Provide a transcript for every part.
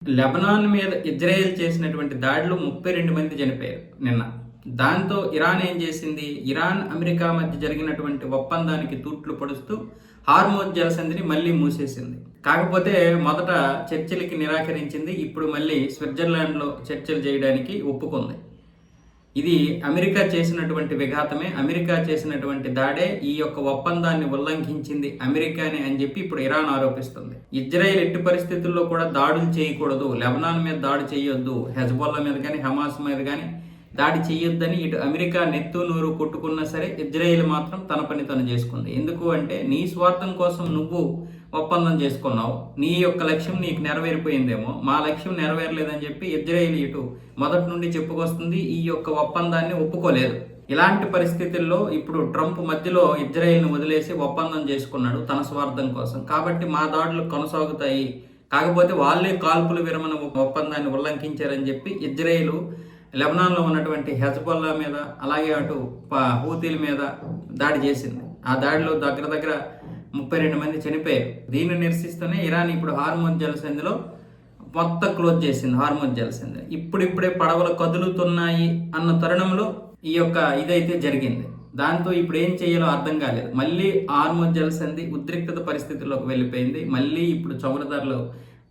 Lebanon మీద Israel చేసినటువంటి దాడిలో 32 మంది చనిపోయారు నిన్న. దాంతో ఇరాన్ ఏం చేసింది? ఇరాన్ అమెరికా మధ్య జరిగినటువంటి ఒప్పందానికి తూట్లు పొడుస్తూ హార్మోజ్ జలసంధిని మళ్ళీ మూసేసింది. కాకపోతే మొదట చర్చలకి నిరాకరించింది. ఇప్పుడు మళ్ళీ స్విట్జర్లాండ్లో చర్చలు చేయడానికి ఒప్పుకుంది. ఇది అమెరికా చేసినటువంటి విఘాతమే, అమెరికా చేసినటువంటి దాడే ఈ యొక్క ఒప్పందాన్ని ఉల్లంఘించింది అమెరికానే అని చెప్పి ఇప్పుడు ఇరాన్ ఆరోపిస్తుంది. ఇజ్రాయెల్ ఎట్టి పరిస్థితుల్లో కూడా దాడులు చేయకూడదు, లెబనాన్ మీద దాడి చేయొద్దు, హెజ్బొల్లా మీద కానీ హమాస్ మీద కానీ దాడి చేయొద్దని ఇటు అమెరికా నెత్తు నూరు కొట్టుకున్నా సరే ఇజ్రాయెల్ మాత్రం తన పని తను చేసుకుంది. ఎందుకు అంటే నీ స్వార్థం కోసం నువ్వు ఒప్పందం చేసుకున్నావు, నీ యొక్క లక్ష్యం నీకు నెరవేరిపోయిందేమో, మా లక్ష్యం నెరవేరలేదని చెప్పి ఇజ్రాయెల్ ఇటు మొదటి నుండి చెప్పుకొస్తుంది. ఈ యొక్క ఒప్పందాన్ని ఒప్పుకోలేదు. ఇలాంటి పరిస్థితుల్లో ఇప్పుడు ట్రంప్ మధ్యలో ఇజ్రాయెల్ని వదిలేసి ఒప్పందం చేసుకున్నాడు తన స్వార్థం కోసం. కాబట్టి మా దాడులు కొనసాగుతాయి, కాకపోతే వాళ్ళే కాల్పుల విరమణ ఒప్పందాన్ని ఉల్లంఘించారని చెప్పి ఇజ్రాయెల్ లెబనాన్లో ఉన్నటువంటి హెజ్బొల్లా మీద అలాగే అటు హూతీల మీద దాడి చేసింది. ఆ దాడిలో దగ్గర 32 మంది చనిపోయారు. దీన్ని నిరసిస్తూనే ఇరాన్ ఇప్పుడు హార్మోజ్ జలసంధిలో మొత్తం క్లోజ్ చేసింది. హార్మోజ్ జలసంధి ఇప్పుడిప్పుడే పడవలు కదులుతున్నాయి అన్న తరుణంలో ఈ యొక్క ఇదైతే జరిగింది. దాంతో ఇప్పుడు ఏం చేయాలో అర్థం కాలేదు. మళ్ళీ హార్మోజ్ జలసంధి ఉద్రిక్తత పరిస్థితుల్లోకి వెళ్ళిపోయింది. మళ్ళీ ఇప్పుడు చమురు ధరలు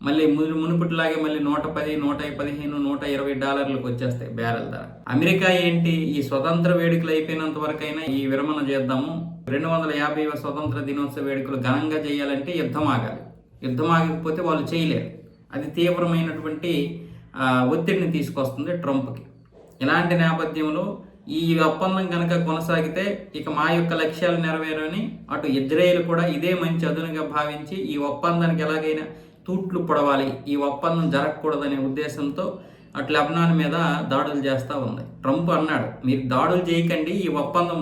మళ్ళీ మునుపటిలాగే మళ్ళీ $110, $115, $120 వచ్చేస్తాయి బ్యారెల్ ధర. అమెరికా ఏంటి, ఈ స్వతంత్ర వేడుకలు అయిపోయినంత వరకైనా ఈ విరమణ చేద్దాము, 250వ స్వతంత్ర దినోత్సవ వేడుకలు ఘనంగా చేయాలంటే యుద్ధం ఆగాలి. యుద్ధం ఆగకపోతే వాళ్ళు చేయలేరు. అది తీవ్రమైనటువంటి ఒత్తిడిని తీసుకొస్తుంది ట్రంప్కి. ఇలాంటి నేపథ్యంలో ఈ ఒప్పందం కనుక కొనసాగితే ఇక మా యొక్క లక్ష్యాలు నెరవేరని అటు ఇజ్రాయెల్ కూడా ఇదే మంచి అదునుగా భావించి ఈ ఒప్పందానికి ఎలాగైనా తూట్లు పొడవాలి, ఈ ఒప్పందం జరగకూడదనే ఉద్దేశంతో అటు లెబనాన్ మీద దాడులు చేస్తూ ఉంది. ట్రంప్ అన్నాడు, మీరు దాడులు చేయకండి, ఈ ఒప్పందం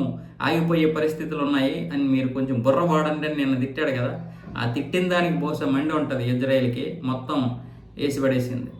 ఆగిపోయే పరిస్థితులు ఉన్నాయి అని మీరు కొంచెం బుర్ర వాడండి అని నిన్న తిట్టాడు కదా. ఆ తిట్టిన దానికి బహుశా మండి ఉంటుంది ఇజ్రాయెల్కి, మొత్తం వేసి పడేసింది.